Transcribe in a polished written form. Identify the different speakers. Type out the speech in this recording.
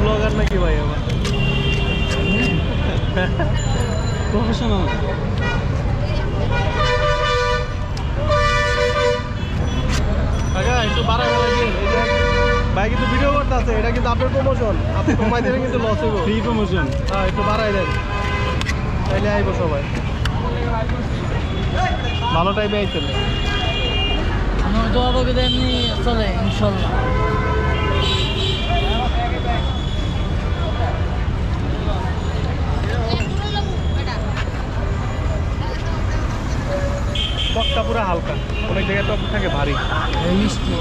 Speaker 1: Blogger নাকি ভাই আবার
Speaker 2: প্রফেশনাল।
Speaker 1: একটু বাড়ায় দিয়ে ভাই কিন্তু ভিডিও করতে আছে, এটা কিন্তু আপনার প্রমোশন, আপনি কমাই দিলে কিন্তু লস হইব।
Speaker 2: Free promotion.
Speaker 1: হ্যাঁ একটু বাড়াই দেন, তাইলে আইব সবাই। ভালো টাইমে আইতেন।
Speaker 3: আমার দোয়া বকে এমনি চলে ইনশাল্লাহ।
Speaker 1: টকটা পুরো হালকা, অনেক জায়গায় টক থাকে ভারী।
Speaker 3: মিষ্টি